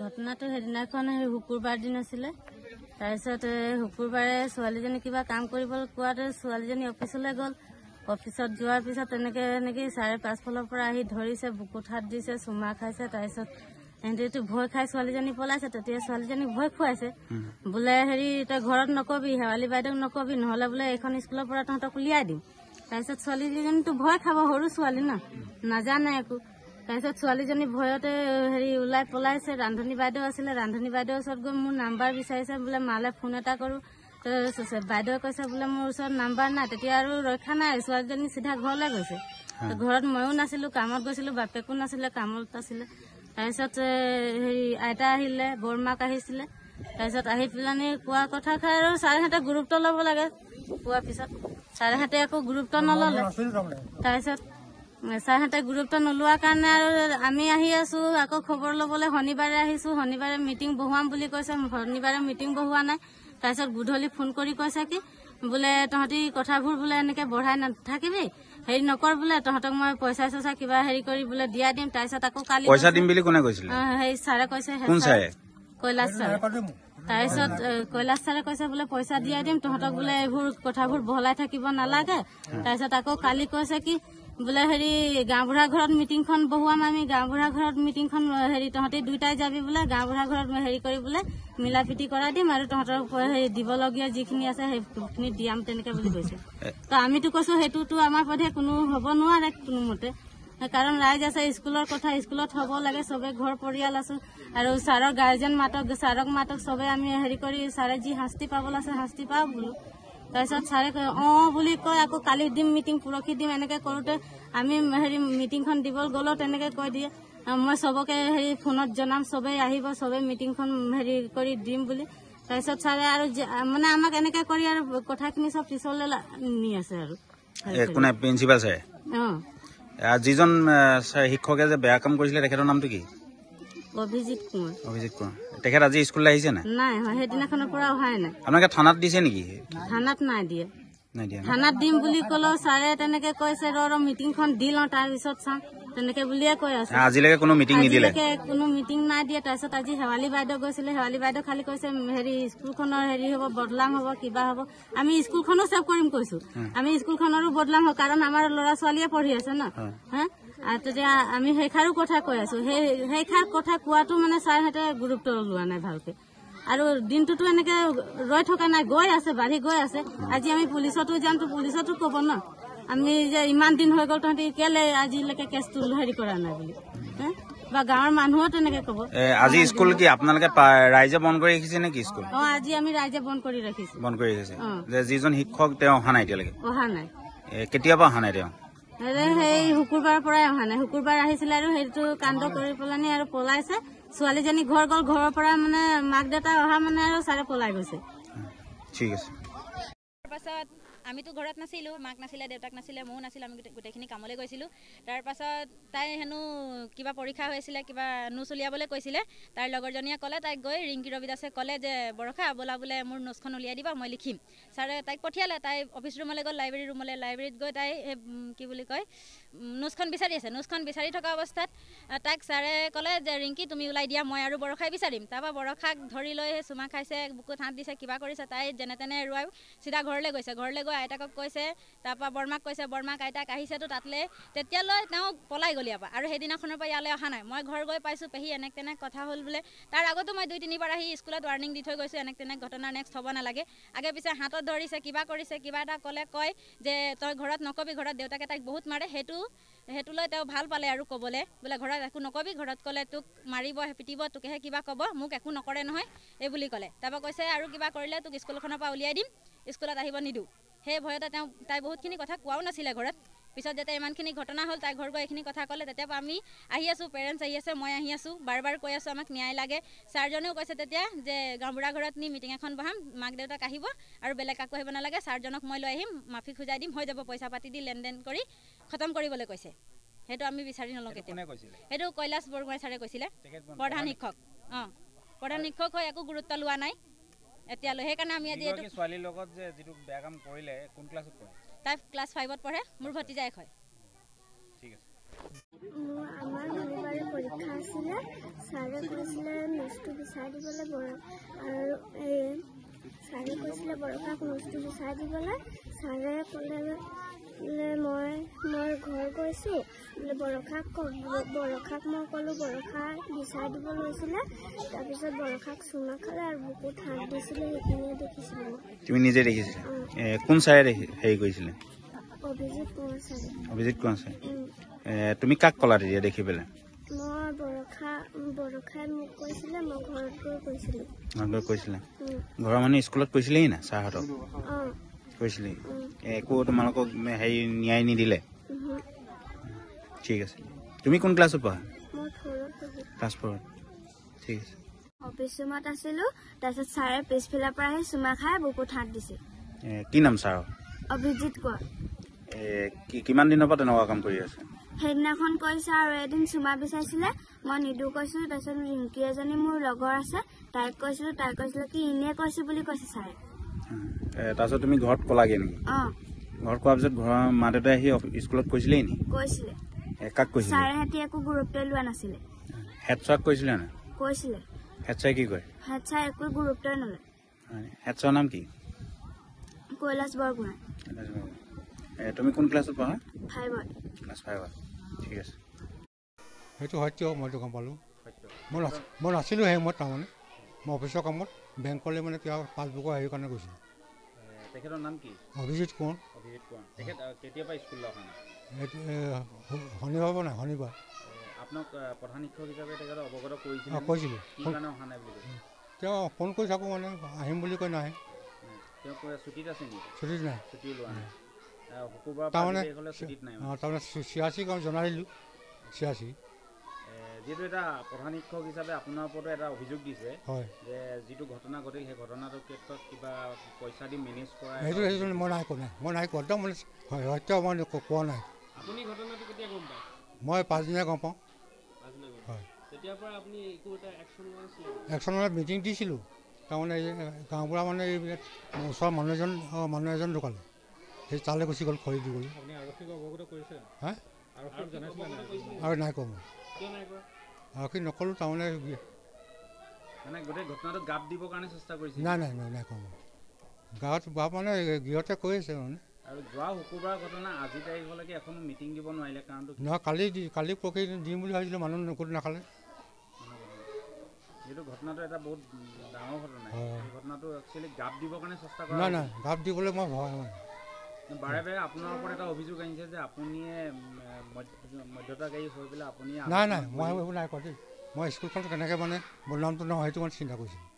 ঘটনাটো সেইদিনাখন শুকুৰবাৰ দিন আছিলে। তাৰপিছত শুকুৰবাৰে ছোৱালীজনী কিবা কাম কৰিবলৈ কোৱাতে ছোৱালীজনী অফিচলৈ গ'ল। অফিচত যোৱাৰ পিছত এনেকৈ 5:30 ফালৰ পৰা আহি ধৰিছে, বুকুত হাত দিছে, চুমা খাইছে। তাৰপিছত সিহঁতিতো ভয় খাই ছোৱালীজনী পলাইছে। তেতিয়া ছোৱালীজনীক ভয় খুৱাইছে, বোলে তই ঘৰত নকবি, শেৱালি বাইদেউক নকবি, নহ'লে বোলে এইখন স্কুলৰ পৰা তহঁতক উলিয়াই দিম। তাৰপিছত ছোৱালীজনীতো ভয় খাব, সৰু ছোৱালী ন, নাজানে একো। তাৰপিছত ছোৱালীজনী ভয়তে ওলাই পলাইছে। ৰান্ধনী বাইদেউ আছিলে, ৰান্ধনী বাইদেউৰ ওচৰত গৈ মোৰ নাম্বাৰ বিচাৰিছে, বোলে মালে ফোন এটা কৰোঁ। বাইদেৱে কৈছে বোলে মোৰ ওচৰত নাম্বাৰ নাই। তেতিয়া আৰু ৰক্ষা নাই, ছোৱালীজনী চিধা ঘৰলৈ গৈছে। ঘৰত ময়ো নাছিলোঁ, কামত গৈছিলোঁ, বাপেকো নাছিলে, কামত আছিলে। তাৰপিছত আইতা আহিলে, বৰমাক আহিছিলে। তাৰপিছত আহি পেলানি কোৱা কথা খাই আৰু ছাৰহঁতে গুৰুত্ব ল'ব লাগে। কোৱাৰ পিছত ছাৰহঁতে একো গুৰুত্ব নল'লে। তাৰপিছত ছাৰহঁতে গুৰুত্ব নোলোৱাৰ কাৰণে আৰু আমি আহি আছোঁ আকৌ খবৰ ল'বলৈ। শনিবাৰে আহিছোঁ, শনিবাৰে মিটিং বহুৱাম বুলি কৈছে, শনিবাৰে মিটিং বহুৱা নাই। তাৰপিছত গধূলি ফোন কৰি কৈছে কি বোলে তহঁতি কথাবোৰ বোলে এনেকৈ বঢ়াই নাথাকিবি, নকৰ বোলে, তহঁতক মই পইচা চইচা কিবা কৰি বোলে দিয়াই দিম। তাৰপিছত আকৌ কালি পইচা দিম বুলি কোনে কৈছিলে? ছাৰে কৈছে, কৈলাশ ছাৰে। তাৰপিছত কৈলাশ ছাৰে কৈছে বোলে পইচা দিয়াই দিম, তহঁতক বোলে এইবোৰ কথাবোৰ বহলাই থাকিব নালাগে। তাৰপিছত আকৌ কালি কৈছে কি বোলে গাঁওবুঢ়া ঘৰত মিটিংখন বহুৱাম আমি, গাঁওবুঢ়া ঘৰত মিটিংখন তহঁতি দুইটাই যাবি বোলে, গাঁওবুঢ়া ঘৰত কৰি বোলে মিলা প্ৰীতি কৰাই দিম আৰু তহঁতৰ দিবলগীয়া যিখিনি আছে সেইখিনি দিয়াম, তেনেকে বুলি কৈছে। তো আমিতো কৈছো সেইটোতো আমাৰ পথে কোনো হ'ব নোৱাৰে কোনোমতে, কাৰণ ৰাইজ আছে, স্কুলৰ কথা স্কুলত হ'ব লাগে, চবে ঘৰ পৰিয়াল আছো। আৰু ছাৰৰ গাৰ্জেন মাতক, ছাৰক মাতক, চবে আমি কৰি ছাৰে যি শাস্তি পাবলৈ আছে শাস্তি পাওক বোলো। তাৰপিছত ছাৰে বুলি কয়, আকৌ কালি দিম মিটিং, পৰহি দিম, এনেকে কৰোঁতে আমি মিটিংখন দিবলৈ গ'লেও তেনেকে কৈ দিয়ে মই চবকে ফোনত জনাম, চবে আহিব, চবে মিটিংখন কৰি দিম বুলি। তাৰপিছত ছাৰে আৰু মানে আমাক এনেকে কৰি আৰু কথাখিনি চব পিছলৈ নি আছে আৰু কোনে প্ৰিন্সিপাল ছাৰে? যিজন শিক্ষকে যে বেয়া কাম কৰিছিলে তেখেতৰ নামটো কি? অভিজিত কুমাৰ। অভিজিত কুমাৰ। তেখেত আজি স্কুললৈ আহিছে নাই? নাই, সেইদিনাখনৰ পৰা অহাই নাই। আপোনালোকে থানাত দিছে নেকি? থানাত নাই দিয়ে। থানাত দিম বুলি ক'লেও ছাৰে তেনেকে কৈছে মিটিংখন দি লওঁ তাৰপিছত চাম, তেনেকে বুলিয়ে কৈ আছে। আজিলৈকে কোনো মিটিং নিদিলে? কোনো মিটিং নাই দিয়ে। তাৰপিছত আজি শেৱালি বাইদেউ গৈছিলে, শেৱালি বাইদেউ খালি কৈছে স্কুলখনৰ হ'ব, বদলাম হ'ব, কিবা হ'ব। আমি স্কুলখনো চেভ কৰিম কৈছো, আমি স্কুলখনৰো বদলাম হ'ব, কাৰণ আমাৰ ল'ৰা ছোৱালীয়ে পঢ়ি আছে ন। তেতিয়া আমি সেইষাৰো কথা কৈ আছো, সেইষাৰ কথা কোৱাটো মানে ছাৰহঁতে গুৰুত্ব লোৱা নাই ভালকে। আৰু দিনটোতো এনেকে ৰৈ থকা নাই, গৈ আছে, বাঢ়ি গৈ আছে। আজি আমি পুলিচতো যাম, তো পুলিচতো ক'ব ন আমি যে ইমান দিন হৈ গ'ল তহঁতি কেলে আজিলৈকে কেছটো কৰা নাই বুলি, বা গাঁৱৰ মানুহো তেনেকে ক'ব। আজি স্কুল কি আপোনালোকে ৰাইজে বন্ধ কৰি ৰাখিছে নেকি স্কুল? আজি আমি ৰাইজে বন্ধ কৰি ৰাখিছো। বন্ধ কৰি ৰাখিছে যে যিজন শিক্ষক তেওঁ অহা নাই এতিয়ালৈকে? অহা নাই। কেতিয়াবা অহা নাই তেওঁ? শুকুৰবাৰৰ পৰাই অহা নাই। শুকুৰবাৰ আহিছিলে আৰু সেইটো কাণ্ড কৰি পেলানি আৰু পলাইছে। ছোৱালীজনী ঘৰ গ'ল, ঘৰৰ পৰা মানে মাক দেউতা অহা মানে আৰু ছাৰে পলাই গৈছে। ঠিক আছে। তাৰপাছত আমিতো ঘৰত নাছিলোঁ, মাক নাছিলে, দেউতাক নাছিলে, ময়ো নাছিলোঁ, আমি গোটেইখিনি কামলৈ গৈছিলোঁ। তাৰপাছত তাই হেনো কিবা পৰীক্ষা হৈ আছিলে, কিবা নোটছ উলিয়াবলৈ কৈছিলে। তাইৰ লগৰজনীয়ে ক'লে, তাইক গৈ ৰিংকি ৰবি দাসে ক'লে যে বৰষা ব'লা বোলে মোৰ নোটছখন উলিয়াই দিবা, মই লিখিম। ছাৰে তাইক পঠিয়ালে। তাই অফিচ ৰুমলৈ গ'ল, লাইব্ৰেৰী ৰুমলৈ। লাইব্ৰেৰীত গৈ তাই কি বুলি কয় নোটছখন বিচাৰি আছে। নোটছখন বিচাৰি থকা অৱস্থাত তাইক ছাৰে ক'লে যে ৰিংকি তুমি ওলাই দিয়া, মই আৰু বৰষাই বিচাৰিম। তাৰপৰা বৰষাক ধৰি লৈ চুমা খাইছে, বুকুত হাত দিছে, কিবা কৰিছে। তাই যেনে তেনে এৰুৱাই চিধা ঘৰলৈ গৈছে। ঘৰলৈ গৈ আইতাকক কৈছে, তাৰপৰা বৰমাক কৈছে, বৰমাক আইতাক আহিছেতো তাতলৈ। তেতিয়ালৈ তেওঁ পলাই গ'ল ইয়াৰ পৰা, আৰু সেইদিনাখনৰ পৰা ইয়ালৈ অহা নাই। মই ঘৰ গৈ পাইছোঁ, পেহী এনেক তেনেক কথা হ'ল বোলে। তাৰ আগতো মই 2-3 বাৰ আহি স্কুলত ৱাৰ্ণিং দি থৈ গৈছোঁ, এনেক তেনেক ঘটনা নেক্সট হ'ব নালাগে। আগে পিছে হাতত ধৰিছে, কিবা কৰিছে, কিবা এটা ক'লে কয় যে তই ঘৰত নকবি, ঘৰত দেউতাকে তাইক বহুত মাৰে। সেইটোলৈ তেওঁ ভাল পালে আৰু ক'বলৈ, বোলে ঘৰত একো নকবি, ঘৰত ক'লে তোক মাৰিব, পিটিব, তোকেহে কিবা ক'ব, মোক একো নকৰে নহয়, এই বুলি ক'লে। তাৰপৰা কৈছে আৰু কিবা কৰিলে তোক স্কুলখনৰ পৰা উলিয়াই দিম, স্কুলত আহিব নিদিওঁ। সেই ভয়তে তাই বহুতখিনি কথা কোৱাও নাছিলে ঘৰত। পিছত যেতিয়া ইমানখিনি ঘটনা হ'ল, তাই ঘৰ গৈ এইখিনি কথা ক'লে। তেতিয়াৰ পৰা আমি আহি আছোঁ, পেৰেণ্টছ আহি আছে, মই আহি আছোঁ, বাৰ কৈ আছোঁ আমাক ন্যায় লাগে। ছাৰজনেও কৈছে তেতিয়া যে গাঁওবুঢ়া ঘৰত নি মিটিং এখন বহাম, মাক দেউতাক আহিব আৰু বেলেগ কাকো আহিব নালাগে, ছাৰজনক মই লৈ আহিম, মাফি খুজাই দিম, হৈ যাব, পইচা পাতি দি লেনদেন কৰি খতম কৰিবলৈ কৈছে। সেইটো আমি বিচাৰি নলওঁ কেতিয়া। সেইটো কৈলাশ বৰগোহাঁই ছাৰে কৈছিলে, প্ৰধান শিক্ষক। প্ৰধান শিক্ষক হৈ একো গুৰুত্ব লোৱা নাই এতিয়ালৈ। সেইকাৰণে আমি আজি এইটো ছোৱালীৰ লগত যে যিটো বেয়া কাম কৰিলে কোন ক্লাছত পঢ়ে? তাই ক্লাছ 5ত পঢ়ে, মোৰ ভতিজায়েক হয়। ঠিক আছে। আমাৰ শনিবাৰে পৰীক্ষা আছিলে ছাৰে কৈছিলে নোটছটো বিচাৰি দিবলৈ আৰু ছাৰে কৈছিলে বৰষাক নোটছটো বিচাৰি দিবলৈ ছাৰে ক'লে মই ঘৰ গৈছোঁ বোলে বৰষাক মই ক'লোঁ বৰষা বিচাৰি দিব লৈছিলে তাৰপিছত বৰষাক চুমা খালে আৰু বুকুত হাত দিছিলে সেইখিনিয়ে দেখিছিলোঁ তুমি নিজে দেখিছিলা কোন ছাৰে হেৰি কৰিছিলে অভিজিত কোঁৱৰ ছাৰে অভিজিত কোঁৱৰ ছাৰে তুমি কাক ক'লা তেতিয়া দেখি পেলাই মই বৰষাই মোক কৈছিলে মই ঘৰত গৈ কৈছিলোঁ ঘৰত গৈ কৈছিলা ঘৰৰ মানুহে স্কুলত কৈছিলেহি না ছাৰহঁতক অঁ কৈছিলে একো তোমালোকক হেৰি ন্যায় নিদিলে ঠিক আছে তুমি কোন ক্লাছত পঢ়া মই ঘৰত পঢ়ি ক্লাছ 4 ঠিক আছে অফিচ ৰুমত আছিলোঁ তাৰপিছত ছাৰে পিছফালৰ পৰা আহি চুমা খাই বুকুত হাত দিছে কি নাম ছাৰ অভিজিত কোঁৱৰ কিমান দিনৰ পৰা তেনেকুৱা কাম কৰি আছে সেইদিনাখন কৈছে আৰু এদিন চুমা বিচাৰিছিলে মই নিদো কৈছিলোঁ তাৰপিছত ৰিংকি এজনী মোৰ লগৰ আছে তাইক কৈছিলোঁ তাই কৈছিলে কি এনেই কৈছে বুলি কৈছে ছাৰে তাৰপিছত তুমি ঘৰত ক'লাগে নেকি অঁ ঘৰত কোৱাৰ পিছত ঘৰৰ মা দেউতাই আহি স্কুলত কৈছিলেই নি কৈছিলে কাক কৈছিলে ছাৰেহঁতি একো গুৰুত্ব লোৱা নাছিলে হেড ছাৰক কৈছিলে না কৈছিলে হেড ছাৰে কি কয় হেড ছাৰে একো গুৰুত্বই নলয় হেড ছাৰৰ নাম কি কৈলাশ বৰগোহাঁই তুমি কোন ক্লাছত পঢ়া 5ত ক্লাছ 5ত ঠিক আছে সেইটো সত্য মইতো গম পালোঁ মই নাছিলোঁ সেই সময়ত তাৰমানে মই অফিচৰ কামত বেংকলৈ মানে কিবা পাছবুকৰ হেৰি কাৰণে গৈছিলোঁ তেখেতৰ নাম কি অভিজিত কোঁৱৰ অভিজিত কোঁৱৰ তেখেত কেতিয়াবা স্কুললৈ অহা নাই এইটো শনিবাৰ পৰা নাই শনিবাৰ আপোনাক প্ৰধান শিক্ষক হিচাপে তেখেতে অৱগত কৰিছিল কৈছিলোঁ কি কাৰণে অহা নাই বুলি কৈছে তেওঁ ফোন কৰি থাকোঁ মানে আহিম বুলি কৈ নাহে তেওঁ ছুটীত আছে নেকি ছুটীত নাই ছুটি লোৱা নাই শুকুৰবাৰ তাৰমানে ছুটীত নাই তাৰমানে 86 কাম জনাই দিলোঁ 86 যিহেতু এটা প্ৰধান শিক্ষক হিচাপে আপোনাৰ ওপৰতো এটা অভিযোগ দিছে হয় যে যিটো ঘটনা ঘটিল সেই ঘটনাটোৰ ক্ষেত্ৰত কিবা পইচা দি মেনেজ কৰা সেইটো মই নাই কোৱা একদম মানে সত্য মই কোৱা নাই আপুনি ঘটনাটো কেতিয়া গম পায় মই 5 দিনা গম পাওঁ হয় তেতিয়াৰ পৰা আপুনি একো এটা একশ্যন লৈছিলে একশ্যন মানে মিটিং দিছিলোঁ তাৰমানে গাঁওবুঢ়া মানে এইবিলাক ওচৰৰ মানুহ এজন ঢুকালে সেই তালৈ গুচি গ'ল খৰি দি গ'ল আপুনি আৰক্ষীক অৱগত কৰিছে হা আৰক্ষীক জনাইছিলে আৰু নাই কোৱা মই কিয় নাই কোৱা আৰক্ষী নকলোঁ তাৰমানে মানে গোটেই ঘটনাটো গাপ দিবৰ কাৰণে চেষ্টা কৰিছে নাই কোৱা মই গাঁৱত মানে গৃহতে কৈ আছে মানে আৰু যোৱা শুকুৰবাৰৰ ঘটনা আজি তাৰিখলৈকে এখনো মিটিং দিব নোৱাৰিলে কাৰণটো নহয় কালি পৰহি দিম বুলি ভাবিছিলোঁ মানুহ নকৰি নাখালে যিহেতু ঘটনাটো এটা বহুত ডাঙৰ ঘটনা এই ঘটনাটো একচুৱেলি গাপ দিবৰ কাৰণে চেষ্টা কৰা নাই গাপ দিবলৈ মই ভয় মানে বাৰে বাৰে আপোনাৰ ওপৰত এটা অভিযোগ আহিছে যে আপুনিয়ে মধ্যতাকাৰী হৈ পেলাই আপুনি নাই মই এইবোৰ নাই কৰা দেই মই স্কুলখনত কেনেকৈ মানে বদনামটো নহয় সেইটো মানে চিন্তা কৰিছিলোঁ